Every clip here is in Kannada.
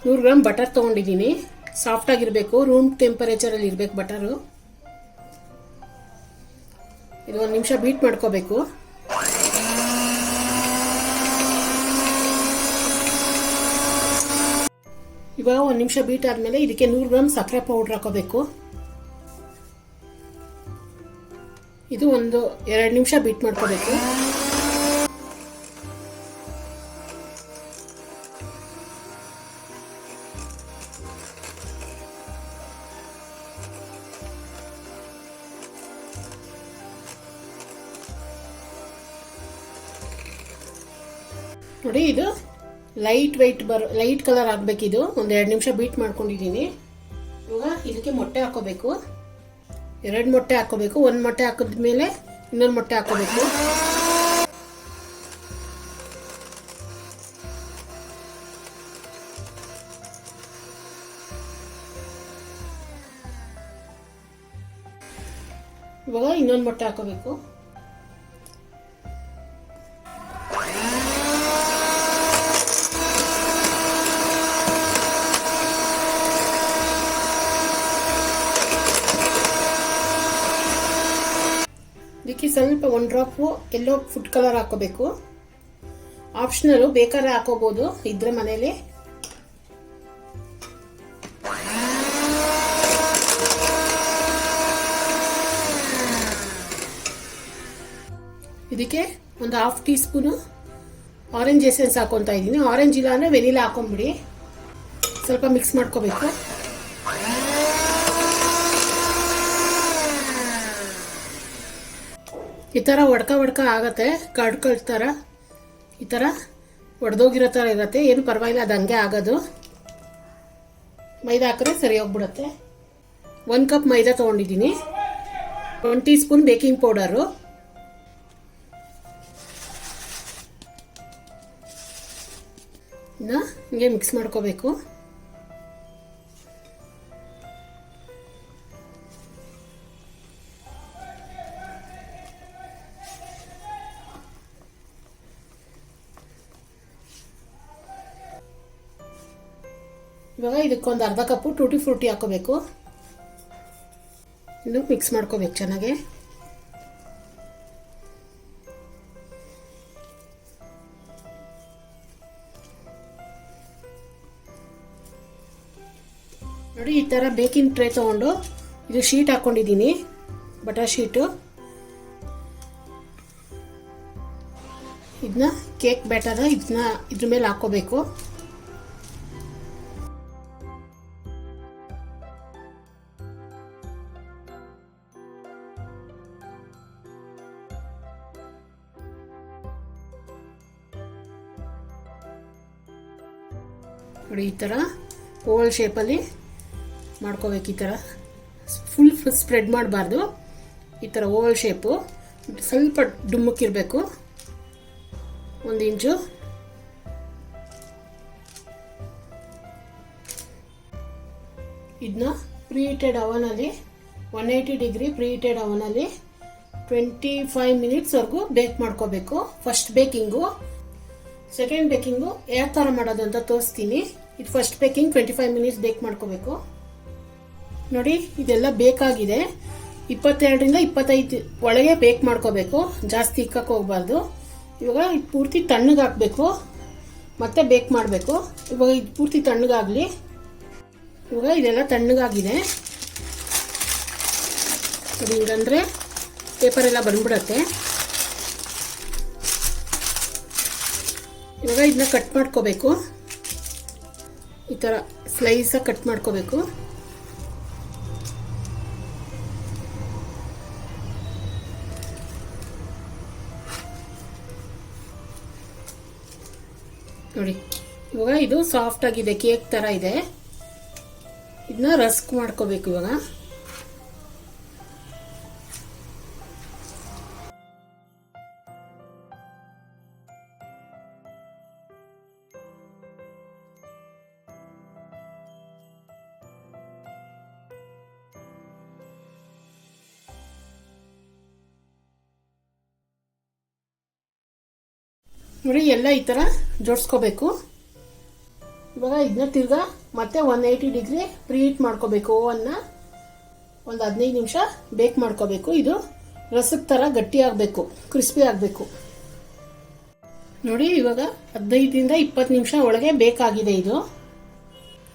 100 ಗ್ರಾಮ್ ಬಟರ್ ತೊಗೊಂಡಿದ್ದೀನಿ. ಸಾಫ್ಟ್ ಆಗಿರಬೇಕು, ರೂಮ್ ಟೆಂಪರೇಚರಲ್ಲಿ ಇರಬೇಕು ಬಟರು. ಇದು 1 ನಿಮಿಷ ಬೀಟ್ ಮಾಡ್ಕೋಬೇಕು. ಇವಾಗ 1 ನಿಮಿಷ ಬೀಟ್ ಆದಮೇಲೆ ಇದಕ್ಕೆ 100 ಗ್ರಾಮ್ ಸಕ್ಕರೆ ಪೌಡ್ರ್ ಹಾಕೋಬೇಕು. ಇದು 1-2 ನಿಮಿಷ ಬೀಟ್ ಮಾಡ್ಕೋಬೇಕು. ನೋಡಿ, ಇದು ಲೈಟ್ ಕಲರ್ ಆಗಬೇಕಿದು. 1-2 ನಿಮಿಷ ಬೀಟ್ ಮಾಡ್ಕೊಂಡಿದ್ದೀನಿ. ಇವಾಗ ಇದಕ್ಕೆ ಮೊಟ್ಟೆ ಹಾಕೋಬೇಕು. 2 ಮೊಟ್ಟೆ ಹಾಕೋಬೇಕು. 1 ಮೊಟ್ಟೆ ಹಾಕಿದ್ಮೇಲೆ ಇನ್ನೊಂದು ಮೊಟ್ಟೆ ಹಾಕೋಬೇಕು. ಇವಾಗ ಇನ್ನೊಂದು ಮೊಟ್ಟೆ ಹಾಕೋಬೇಕು. ಇದಕ್ಕೆ ಸ್ವಲ್ಪ 1 ಡ್ರಾಪು ಎಲ್ಲೋ ಫುಡ್ ಕಲರ್ ಹಾಕೋಬೇಕು. ಆಪ್ಷನಲ್, ಬೇಕಾದ್ರೆ ಹಾಕೋಬಹುದು ಇದ್ರೆ ಮನೇಲಿ. ಇದಕ್ಕೆ 1/2 ಟೀ ಸ್ಪೂನು ಆರೆಂಜ್ ಎಸೆನ್ಸ್ ಹಾಕೊತಾ ಇದ್ದೀನಿ. ಆರೆಂಜ್ ಇಲ್ಲ ಅಂದರೆ ವೆನಿಲಾ ಹಾಕೊಂಡ್ಬಿಡಿ. ಸ್ವಲ್ಪ ಮಿಕ್ಸ್ ಮಾಡ್ಕೋಬೇಕು. ಈ ಥರ ಒಡ್ಕ ಆಗತ್ತೆ, ಕರ್ಡ್ ಥರ ಈ ಥರ ಒಡೆದೋಗಿರೋ ಥರ ಇರುತ್ತೆ. ಏನು ಪರವಾಗಿಲ್ಲ, ಅದು ಹಂಗೆ ಆಗೋದು. ಮೈದಾ ಹಾಕಿದ್ರೆ ಸರಿ ಹೋಗ್ಬಿಡುತ್ತೆ. 1 ಕಪ್ ಮೈದಾ ತೊಗೊಂಡಿದ್ದೀನಿ. 1 ಟೀ ಸ್ಪೂನ್ ಬೇಕಿಂಗ್ ಪೌಡರು. ಇನ್ನು ಹಿಂಗೆ ಮಿಕ್ಸ್ ಮಾಡ್ಕೋಬೇಕು. ಇವಾಗ ಇದಕ್ಕೊಂದು ಅರ್ಧ ಕಪ್ಪು ಟೂಟಿ ಫ್ರೂಟಿ ಹಾಕೋಬೇಕು. ಇನ್ನು ಮಿಕ್ಸ್ ಮಾಡ್ಕೋಬೇಕು ಚೆನ್ನಾಗಿ. ನೋಡಿ, ಈ ಥರ ಬೇಕಿಂಗ್ ಟ್ರೇ ತೊಗೊಂಡು ಇದು ಶೀಟ್ ಹಾಕ್ಕೊಂಡಿದ್ದೀನಿ, ಬಟರ್ ಶೀಟು. ಇದನ್ನ ಕೇಕ್ ಬ್ಯಾಟರ್ ಇದನ್ನ ಇದ್ರ ಮೇಲೆ ಹಾಕೋಬೇಕು. ನೋಡಿ, ಈ ಥರ ಓವಲ್ ಶೇಪಲ್ಲಿ ಮಾಡ್ಕೋಬೇಕು. ಈ ಥರ ಫುಲ್ ಸ್ಪ್ರೆಡ್ ಮಾಡಬಾರ್ದು. ಈ ಥರ ಓವಲ್ ಶೇಪು ಸ್ವಲ್ಪ ಡುಮ್ಮಕ್ಕಿರಬೇಕು, 1 ಇಂಚು. ಇದನ್ನ ಪ್ರೀಹೀಟೆಡ್ ಅವನಲ್ಲಿ 180 ಡಿಗ್ರಿ ಪ್ರೀಹೀಟೆಡ್ ಅವನಲ್ಲಿ 25 ಮಿನಿಟ್ಸ್ವರೆಗೂ ಬೇಕ್ ಮಾಡ್ಕೋಬೇಕು. ಫಸ್ಟ್ ಬೇಕಿಂಗು. ಸೆಕೆಂಡ್ ಬೇಕಿಂಗು ಯಾವ ಥರ ಮಾಡೋದು ಅಂತ ತೋರಿಸ್ತೀನಿ. ಇದು ಫಸ್ಟ್ ಬೇಕಿಂಗ್ 25 ಮಿನಿಟ್ಸ್ ಬೇಕ್ ಮಾಡ್ಕೋಬೇಕು. ನೋಡಿ, ಇದೆಲ್ಲ ಬೇಕಾಗಿದೆ. 22ರಿಂದ 25 ಒಳಗೆ ಬೇಕ್ ಮಾಡ್ಕೋಬೇಕು, ಜಾಸ್ತಿ ಇಕ್ಕಕ್ಕೆ ಹೋಗ್ಬಾರ್ದು. ಇವಾಗ ಇದು ಪೂರ್ತಿ ತಣ್ಣಗೆ ಹಾಕಬೇಕು, ಮತ್ತೆ ಬೇಕ್ ಮಾಡಬೇಕು. ಇವಾಗ ಇದು ಪೂರ್ತಿ ತಣ್ಣಗಾಗಲಿ. ಇವಾಗ ಇದೆಲ್ಲ ತಣ್ಣಗಾಗಿದೆ. ಅದು ಹಿಂಗಂದರೆ ಪೇಪರೆಲ್ಲ ಬಂದ್ಬಿಡತ್ತೆ. ಇವಾಗ ಇದನ್ನ ಕಟ್ ಮಾಡ್ಕೋಬೇಕು. ಈ ಥರ ಸ್ಲೈಸಾಗಿ ಕಟ್ ಮಾಡ್ಕೋಬೇಕು. ನೋಡಿ, ಇವಾಗ ಇದು ಸಾಫ್ಟ್ ಆಗಿದೆ, ಕೇಕ್ ಥರ ಇದೆ. ಇದನ್ನ ರಸ್ಕ್ ಮಾಡ್ಕೋಬೇಕು. ಇವಾಗ ನೋಡಿ, ಎಲ್ಲ ಈ ಥರ ಜೋಡಿಸ್ಕೋಬೇಕು. ಇವಾಗ ಇದನ್ನ ತಿರ್ಗಾ ಮತ್ತೆ 180 ಡಿಗ್ರಿ ಪ್ರೀಹೀಟ್ ಮಾಡ್ಕೋಬೇಕು. ಓವನ್ನ ಒಂದು 15 ನಿಮಿಷ ಬೇಕ್ ಮಾಡ್ಕೋಬೇಕು. ಇದು ರಸದ ಥರ ಗಟ್ಟಿ ಆಗಬೇಕು, ಕ್ರಿಸ್ಪಿ ಆಗಬೇಕು. ನೋಡಿ ಇವಾಗ 15ರಿಂದ 20 ನಿಮಿಷ ಒಳಗೆ ಬೇಕಾಗಿದೆ. ಇದು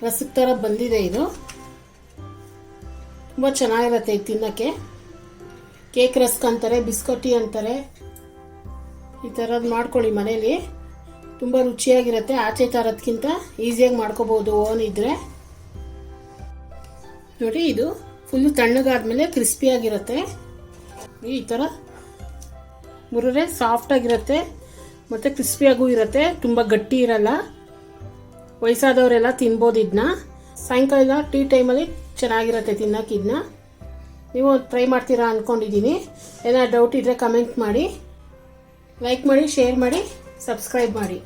ರಸದ ಥರ ಬಂದಿದೆ. ಇದು ತುಂಬ ಚೆನ್ನಾಗಿರುತ್ತೆ ಇದು ತಿನ್ನೋಕ್ಕೆ. ಕೇಕ್ ರಸ್ಕ್ ಅಂತಾರೆ, ಬಿಸ್ಕೊಟ್ಟಿ ಅಂತಾರೆ. ಈ ಥರದ್ದು ಮಾಡ್ಕೊಳ್ಳಿ ಮನೇಲಿ, ತುಂಬ ರುಚಿಯಾಗಿರುತ್ತೆ. ಆಚೆ ತರೋದ್ಕಿಂತ ಈಸಿಯಾಗಿ ಮಾಡ್ಕೋಬೋದು ಓವನ್ ಇದ್ದರೆ. ನೋಡಿ ಇದು ಫುಲ್ಲು ತಣ್ಣಗಾದ್ಮೇಲೆ ಕ್ರಿಸ್ಪಿಯಾಗಿರುತ್ತೆ. ಈ ಥರ ಮುರಿದ್ರೆ ಸಾಫ್ಟಾಗಿರುತ್ತೆ ಮತ್ತು ಕ್ರಿಸ್ಪಿಯಾಗೂ ಇರುತ್ತೆ, ತುಂಬ ಗಟ್ಟಿ ಇರಲ್ಲ. ವಯಸ್ಸಾದವರೆಲ್ಲ ತಿನ್ಬೋದು ಇದನ್ನ. ಸಾಯಂಕಾಲ ಟೀ ಟೈಮಲ್ಲಿ ಚೆನ್ನಾಗಿರುತ್ತೆ ತಿನ್ನೋಕೆ. ಇದನ್ನ ನೀವು ಟ್ರೈ ಮಾಡ್ತೀರಾ ಅಂದ್ಕೊಂಡಿದ್ದೀನಿ. ಏನಾದ್ರು ಡೌಟ್ ಇದ್ದರೆ ಕಮೆಂಟ್ ಮಾಡಿ, ಲೈಕ್ ಮಾಡಿ, ಶೇರ್ ಮಾಡಿ, ಸಬ್ಸ್ಕ್ರೈಬ್ ಮಾಡಿ.